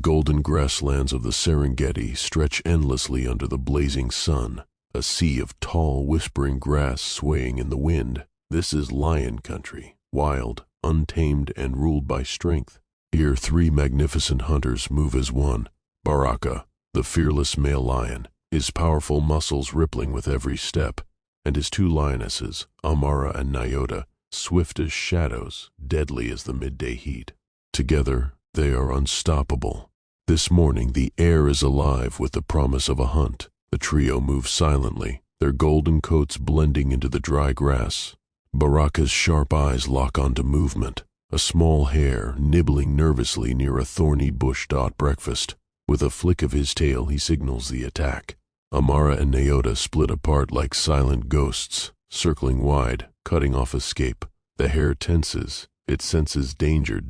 golden grasslands of the Serengeti stretch endlessly under the blazing sun, a sea of tall, whispering grass swaying in the wind. This is lion country, wild, untamed, and ruled by strength. Here 3 magnificent hunters move as one. Baraka, the fearless male lion, his powerful muscles rippling with every step, and his 2 lionesses, Amara and Nyota, swift as shadows, deadly as the midday heat. Together, they are unstoppable. This morning, the air is alive with the promise of a hunt. The trio moves silently, their golden coats blending into the dry grass. Baraka's sharp eyes lock onto movement, a small hare nibbling nervously near a thorny bush breakfast. With a flick of his tail, he signals the attack. Amara and Nyota split apart like silent ghosts, circling wide, cutting off escape. The hare tenses, it senses danger.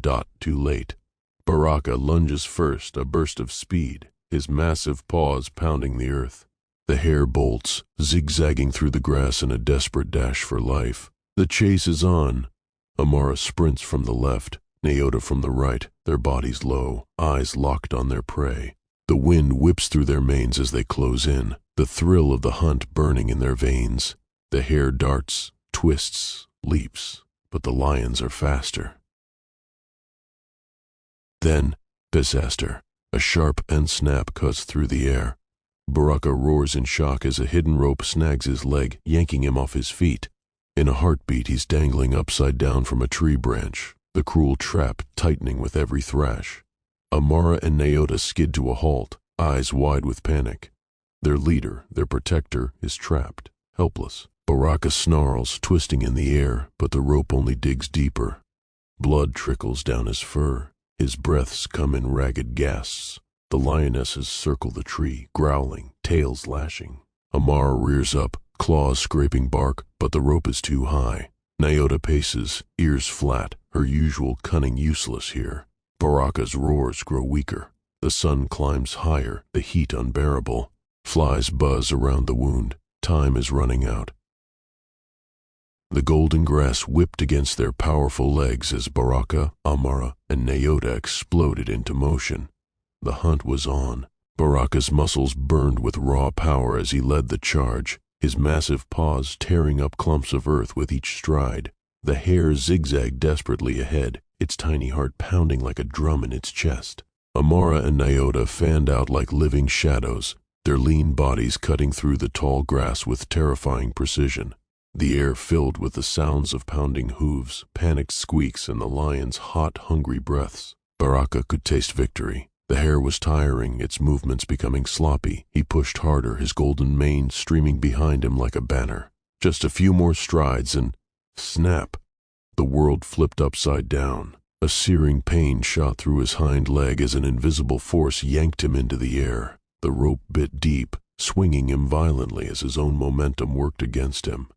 Too late. Baraka lunges first, a burst of speed, his massive paws pounding the earth. The hare bolts, zigzagging through the grass in a desperate dash for life. The chase is on. Amara sprints from the left, Nyota from the right, their bodies low, eyes locked on their prey. The wind whips through their manes as they close in, the thrill of the hunt burning in their veins. The hare darts, twists, leaps, but the lions are faster. Then, disaster. A sharp end snap cuts through the air. Baraka roars in shock as a hidden rope snags his leg, yanking him off his feet. In a heartbeat, he's dangling upside down from a tree branch, the cruel trap tightening with every thrash. Amara and Nyota skid to a halt, eyes wide with panic. Their leader, their protector, is trapped, helpless. Baraka snarls, twisting in the air, but the rope only digs deeper. Blood trickles down his fur. His breaths come in ragged gasps. The lionesses circle the tree, growling, tails lashing. Amara rears up, claws scraping bark, but the rope is too high. Nyota paces, ears flat, her usual cunning useless here. Baraka's roars grow weaker. The sun climbs higher, the heat unbearable. Flies buzz around the wound. Time is running out. The golden grass whipped against their powerful legs as Baraka, Amara, and Nyota exploded into motion. The hunt was on. Baraka's muscles burned with raw power as he led the charge, his massive paws tearing up clumps of earth with each stride. The hare zigzagged desperately ahead, its tiny heart pounding like a drum in its chest. Amara and Nyota fanned out like living shadows, their lean bodies cutting through the tall grass with terrifying precision. The air filled with the sounds of pounding hooves, panicked squeaks, and the lion's hot, hungry breaths. Baraka could taste victory. The hare was tiring, its movements becoming sloppy. He pushed harder, his golden mane streaming behind him like a banner. Just a few more strides and snap! The world flipped upside down. A searing pain shot through his hind leg as an invisible force yanked him into the air. The rope bit deep, swinging him violently as his own momentum worked against him.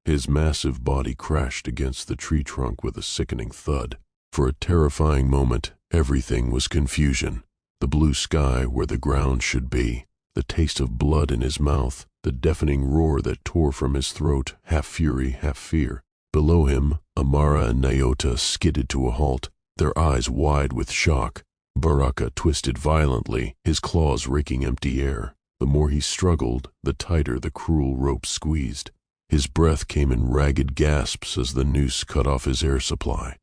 His massive body crashed against the tree trunk with a sickening thud. For a terrifying moment, everything was confusion. The blue sky where the ground should be, the taste of blood in his mouth, the deafening roar that tore from his throat, half fury, half fear. Below him, Amara and Nyota skidded to a halt, their eyes wide with shock. Baraka twisted violently, his claws raking empty air. The more he struggled, the tighter the cruel rope squeezed. His breath came in ragged gasps as the noose cut off his air supply.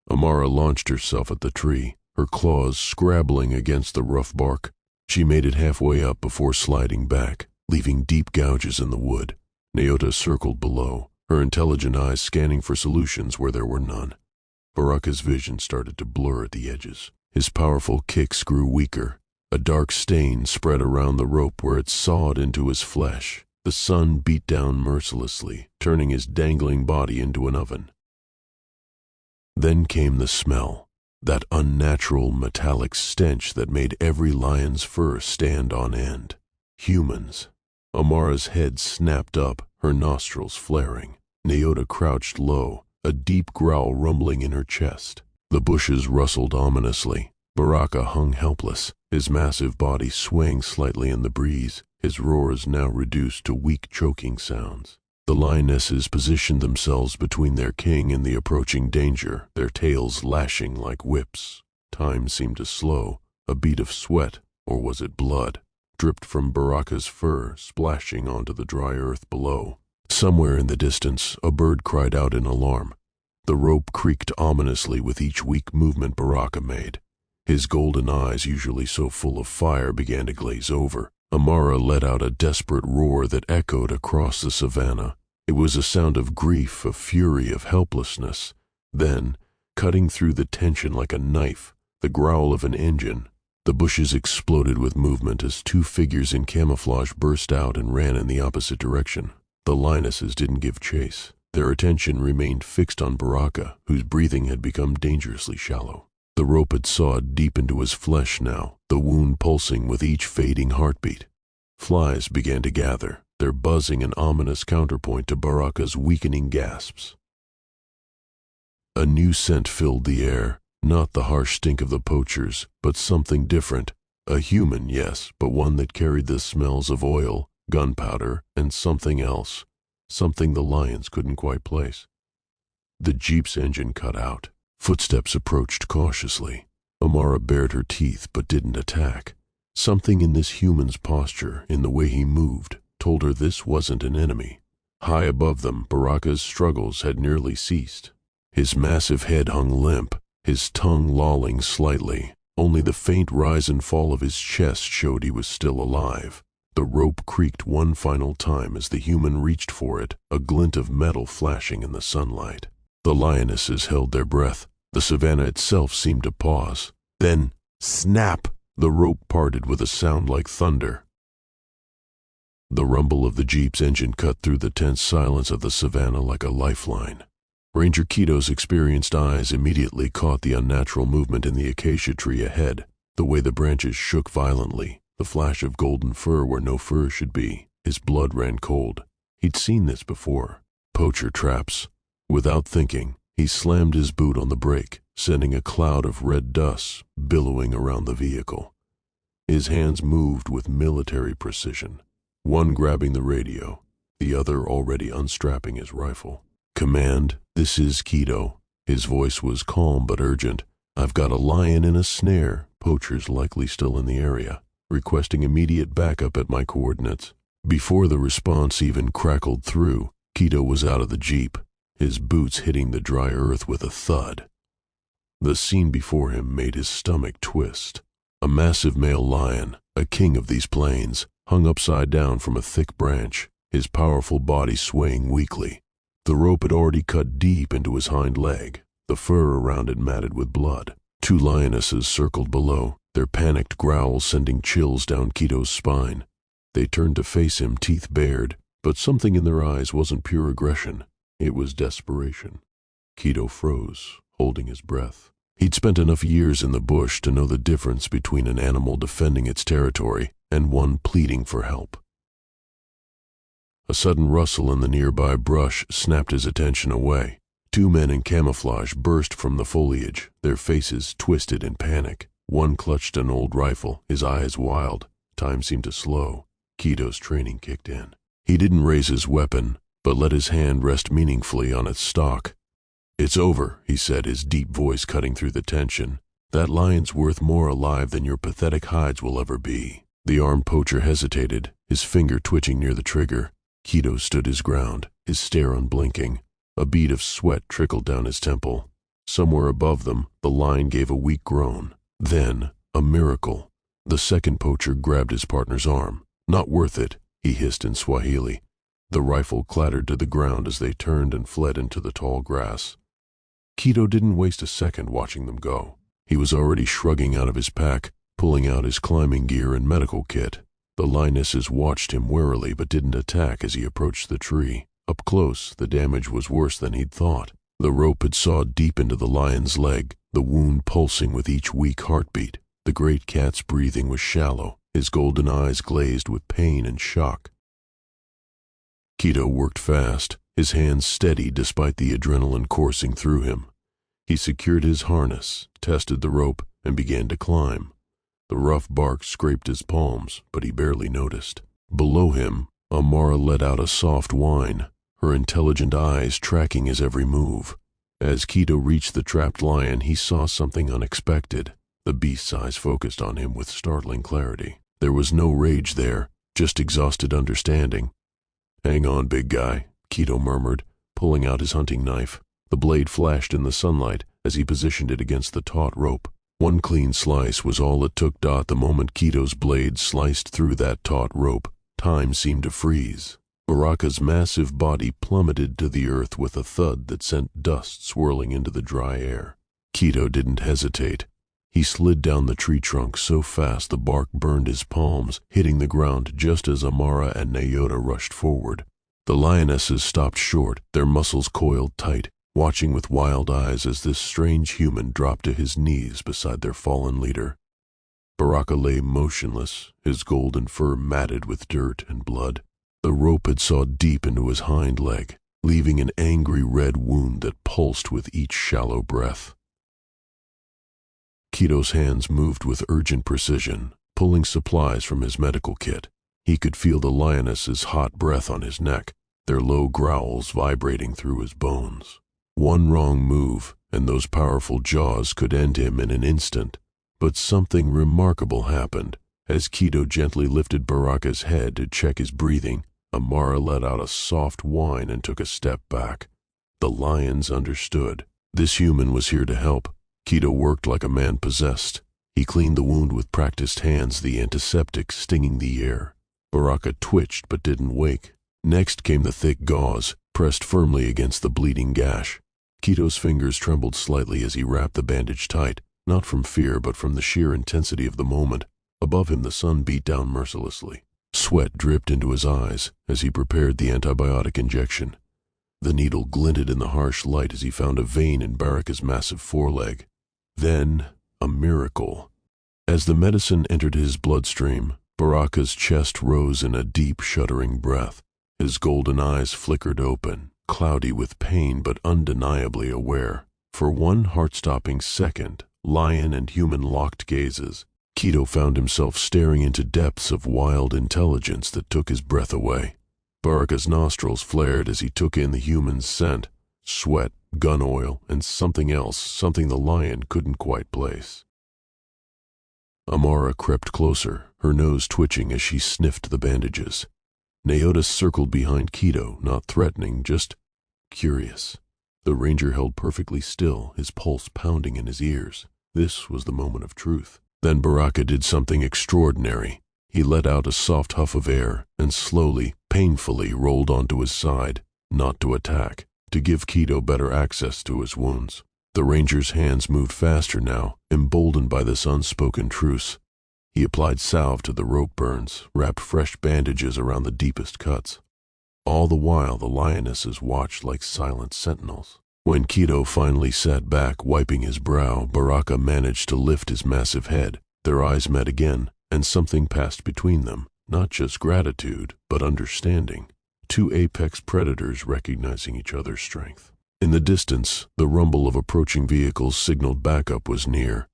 Amara launched herself at the tree, her claws scrabbling against the rough bark. She made it halfway up before sliding back, leaving deep gouges in the wood. Nyota circled below, her intelligent eyes scanning for solutions where there were none. Baraka's vision started to blur at the edges. His powerful kicks grew weaker. A dark stain spread around the rope where it sawed into his flesh. The sun beat down mercilessly, turning his dangling body into an oven. Then came the smell, that unnatural metallic stench that made every lion's fur stand on end. Humans. Amara's head snapped up, her nostrils flaring. Nyota crouched low, a deep growl rumbling in her chest. The bushes rustled ominously. Baraka hung helpless, his massive body swaying slightly in the breeze, his roars now reduced to weak choking sounds. The lionesses positioned themselves between their king and the approaching danger, their tails lashing like whips. Time seemed to slow. A bead of sweat, or was it blood, dripped from Baraka's fur, splashing onto the dry earth below. Somewhere in the distance, a bird cried out in alarm. The rope creaked ominously with each weak movement Baraka made. His golden eyes, usually so full of fire, began to glaze over. Amara let out a desperate roar that echoed across the savannah. It was a sound of grief, of fury, of helplessness. Then, cutting through the tension like a knife, the growl of an engine. The bushes exploded with movement as two figures in camouflage burst out and ran in the opposite direction. The lionesses didn't give chase. Their attention remained fixed on Baraka, whose breathing had become dangerously shallow. The rope had sawed deep into his flesh now, the wound pulsing with each fading heartbeat. Flies began to gather, their buzzing an ominous counterpoint to Baraka's weakening gasps. A new scent filled the air, not the harsh stink of the poachers, but something different. A human, yes, but one that carried the smells of oil, gunpowder, and something else, something the lions couldn't quite place. The jeep's engine cut out. Footsteps approached cautiously. Amara bared her teeth but didn't attack. Something in this human's posture, in the way he moved, told her this wasn't an enemy. High above them, Baraka's struggles had nearly ceased. His massive head hung limp, his tongue lolling slightly. Only the faint rise and fall of his chest showed he was still alive. The rope creaked one final time as the human reached for it, a glint of metal flashing in the sunlight. The lionesses held their breath. The savannah itself seemed to pause. Then, snap! The rope parted with a sound like thunder. The rumble of the jeep's engine cut through the tense silence of the savannah like a lifeline. Ranger Kito's experienced eyes immediately caught the unnatural movement in the acacia tree ahead, the way the branches shook violently, the flash of golden fur where no fur should be. His blood ran cold. He'd seen this before. Poacher traps. Without thinking, he slammed his boot on the brake, sending a cloud of red dust billowing around the vehicle. His hands moved with military precision, one grabbing the radio, the other already unstrapping his rifle. "Command, this is Kito." His voice was calm but urgent. "I've got a lion in a snare, poachers likely still in the area, requesting immediate backup at my coordinates." Before the response even crackled through, Kito was out of the jeep, his boots hitting the dry earth with a thud. The scene before him made his stomach twist. A massive male lion, a king of these plains, hung upside down from a thick branch, his powerful body swaying weakly. The rope had already cut deep into his hind leg, the fur around it matted with blood. Two lionesses circled below, their panicked growls sending chills down Kito's spine. They turned to face him, teeth bared, but something in their eyes wasn't pure aggression. It was desperation. Kito froze, holding his breath. He'd spent enough years in the bush to know the difference between an animal defending its territory and one pleading for help. A sudden rustle in the nearby brush snapped his attention away. Two men in camouflage burst from the foliage, their faces twisted in panic. One clutched an old rifle, his eyes wild. Time seemed to slow. Kito's training kicked in. He didn't raise his weapon, but let his hand rest meaningfully on its stock. "It's over," he said, his deep voice cutting through the tension. "That lion's worth more alive than your pathetic hides will ever be." The armed poacher hesitated, his finger twitching near the trigger. Kito stood his ground, his stare unblinking. A bead of sweat trickled down his temple. Somewhere above them, the lion gave a weak groan. Then, a miracle. The second poacher grabbed his partner's arm. "Not worth it," he hissed in Swahili. The rifle clattered to the ground as they turned and fled into the tall grass. Kito didn't waste a second watching them go. He was already shrugging out of his pack, pulling out his climbing gear and medical kit. The lionesses watched him warily but didn't attack as he approached the tree. Up close, the damage was worse than he'd thought. The rope had sawed deep into the lion's leg, the wound pulsing with each weak heartbeat. The great cat's breathing was shallow, his golden eyes glazed with pain and shock. Kito worked fast, his hands steady despite the adrenaline coursing through him. He secured his harness, tested the rope, and began to climb. The rough bark scraped his palms, but he barely noticed. Below him, Amara let out a soft whine, her intelligent eyes tracking his every move. As Kito reached the trapped lion, he saw something unexpected. The beast's eyes focused on him with startling clarity. There was no rage there, just exhausted understanding. "Hang on, big guy," Kito murmured, pulling out his hunting knife. The blade flashed in the sunlight as he positioned it against the taut rope. One clean slice was all it took. The moment Kito's blade sliced through that taut rope, time seemed to freeze. Baraka's massive body plummeted to the earth with a thud that sent dust swirling into the dry air. Kito didn't hesitate. He slid down the tree trunk so fast the bark burned his palms, hitting the ground just as Amara and Nyota rushed forward. The lionesses stopped short, their muscles coiled tight, watching with wild eyes as this strange human dropped to his knees beside their fallen leader. Baraka lay motionless, his golden fur matted with dirt and blood. The rope had sawed deep into his hind leg, leaving an angry red wound that pulsed with each shallow breath. Kito's hands moved with urgent precision, pulling supplies from his medical kit. He could feel the lioness's hot breath on his neck, their low growls vibrating through his bones. One wrong move, and those powerful jaws could end him in an instant. But something remarkable happened. As Kito gently lifted Baraka's head to check his breathing, Amara let out a soft whine and took a step back. The lions understood. This human was here to help. Kito worked like a man possessed. He cleaned the wound with practiced hands, the antiseptic stinging the air. Baraka twitched but didn't wake. Next came the thick gauze, pressed firmly against the bleeding gash. Kito's fingers trembled slightly as he wrapped the bandage tight, not from fear but from the sheer intensity of the moment. Above him the sun beat down mercilessly. Sweat dripped into his eyes as he prepared the antibiotic injection. The needle glinted in the harsh light as he found a vein in Baraka's massive foreleg. Then, a miracle. As the medicine entered his bloodstream, Baraka's chest rose in a deep, shuddering breath. His golden eyes flickered open, cloudy with pain but undeniably aware. For one heart-stopping second, lion and human locked gazes. Kito found himself staring into depths of wild intelligence that took his breath away. Baraka's nostrils flared as he took in the human's scent, sweat, gun oil, and something else, something the lion couldn't quite place. Amara crept closer, her nose twitching as she sniffed the bandages. Nyota circled behind Kito, not threatening, just curious. The ranger held perfectly still, his pulse pounding in his ears. This was the moment of truth. Then Baraka did something extraordinary. He let out a soft huff of air and slowly, painfully rolled onto his side, not to attack, to give Kito better access to his wounds. The ranger's hands moved faster now, emboldened by this unspoken truce. He applied salve to the rope burns, wrapped fresh bandages around the deepest cuts. All the while the lionesses watched like silent sentinels. When Kito finally sat back, wiping his brow, Baraka managed to lift his massive head. Their eyes met again, and something passed between them, not just gratitude, but understanding. Two apex predators recognizing each other's strength. In the distance, the rumble of approaching vehicles signaled backup was near.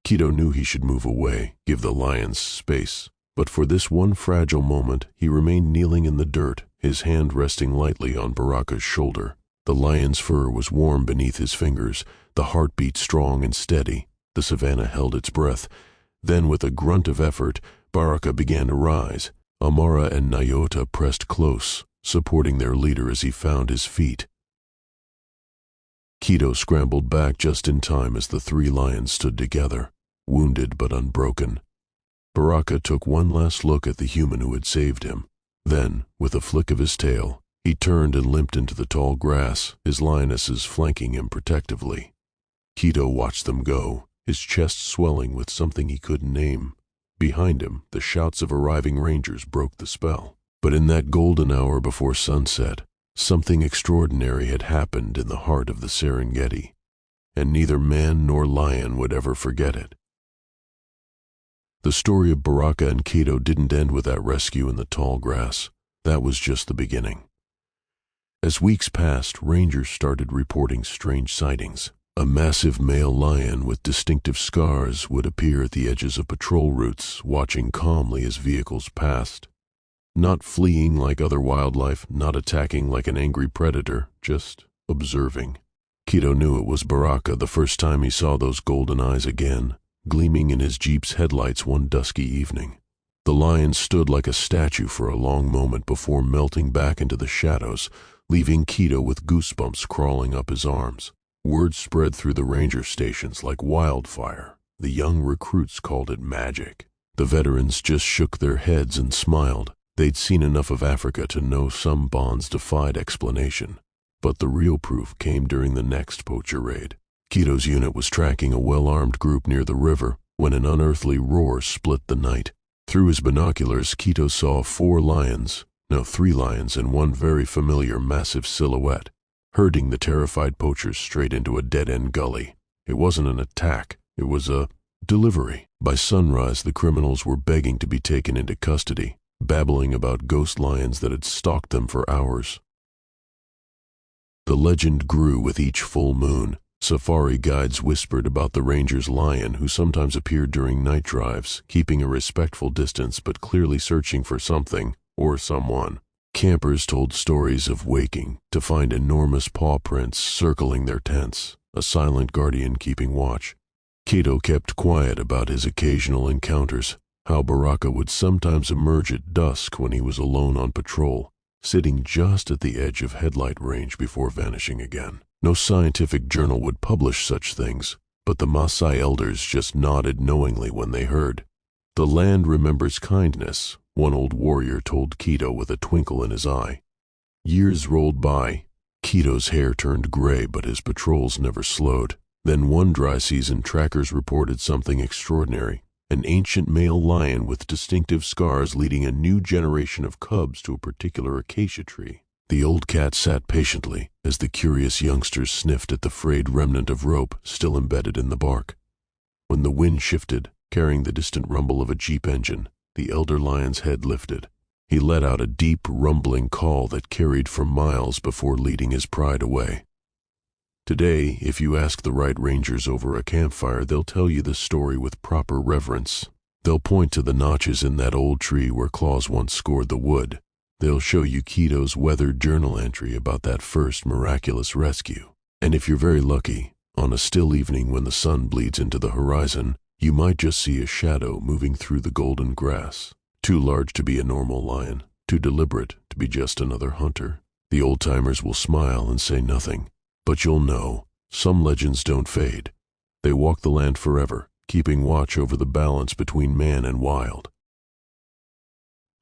Kito knew he should move away, give the lions space. But for this one fragile moment, he remained kneeling in the dirt, his hand resting lightly on Baraka's shoulder. The lion's fur was warm beneath his fingers, the heartbeat strong and steady. The savannah held its breath. Then, with a grunt of effort, Baraka began to rise. Amara and Nyota pressed close, supporting their leader as he found his feet. Kito scrambled back just in time as the three lions stood together, wounded but unbroken. Baraka took one last look at the human who had saved him. Then, with a flick of his tail, he turned and limped into the tall grass, his lionesses flanking him protectively. Kito watched them go, his chest swelling with something he couldn't name. Behind him, the shouts of arriving rangers broke the spell. But in that golden hour before sunset, something extraordinary had happened in the heart of the Serengeti, and neither man nor lion would ever forget it. The story of Baraka and Kito didn't end with that rescue in the tall grass. That was just the beginning. As weeks passed, rangers started reporting strange sightings. A massive male lion with distinctive scars would appear at the edges of patrol routes, watching calmly as vehicles passed. Not fleeing like other wildlife, not attacking like an angry predator, just observing. Kito knew it was Baraka the first time he saw those golden eyes again, gleaming in his Jeep's headlights one dusky evening. The lion stood like a statue for a long moment before melting back into the shadows, leaving Kito with goosebumps crawling up his arms. Word spread through the ranger stations like wildfire. The young recruits called it magic. The veterans just shook their heads and smiled. They'd seen enough of Africa to know some bonds defied explanation. But the real proof came during the next poacher raid. Kito's unit was tracking a well-armed group near the river when an unearthly roar split the night. Through his binoculars, Kito saw three lions and one very familiar massive silhouette, herding the terrified poachers straight into a dead-end gully. It wasn't an attack, it was a delivery. By sunrise, the criminals were begging to be taken into custody, babbling about ghost lions that had stalked them for hours. The legend grew with each full moon. Safari guides whispered about the ranger's lion who sometimes appeared during night drives, keeping a respectful distance but clearly searching for something or someone. Campers told stories of waking to find enormous paw prints circling their tents, a silent guardian keeping watch. Kito kept quiet about his occasional encounters, how Baraka would sometimes emerge at dusk when he was alone on patrol, sitting just at the edge of headlight range before vanishing again. No scientific journal would publish such things, but the Maasai elders just nodded knowingly when they heard. The land remembers kindness, one old warrior told Kito with a twinkle in his eye. Years rolled by. Kito's hair turned gray, but his patrols never slowed. Then one dry season, trackers reported something extraordinary. An ancient male lion with distinctive scars leading a new generation of cubs to a particular acacia tree. The old cat sat patiently as the curious youngsters sniffed at the frayed remnant of rope still embedded in the bark. When the wind shifted, carrying the distant rumble of a Jeep engine, the elder lion's head lifted. He let out a deep, rumbling call that carried for miles before leading his pride away. Today, if you ask the right rangers over a campfire, they'll tell you the story with proper reverence. They'll point to the notches in that old tree where claws once scored the wood. They'll show you Kito's weathered journal entry about that first miraculous rescue. And if you're very lucky, on a still evening when the sun bleeds into the horizon, you might just see a shadow moving through the golden grass. Too large to be a normal lion, too deliberate to be just another hunter. The old-timers will smile and say nothing, but you'll know, some legends don't fade. They walk the land forever, keeping watch over the balance between man and wild.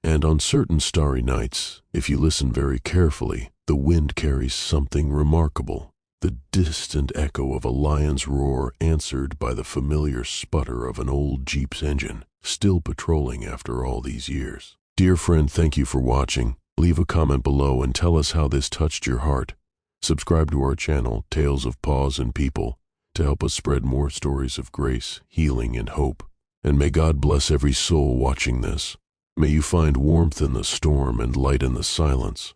And on certain starry nights, if you listen very carefully, the wind carries something remarkable. The distant echo of a lion's roar answered by the familiar sputter of an old Jeep's engine, still patrolling after all these years. Dear friend, thank you for watching. Leave a comment below and tell us how this touched your heart. Subscribe to our channel, Tales of Paws and People, to help us spread more stories of grace, healing, and hope. And may God bless every soul watching this. May you find warmth in the storm and light in the silence.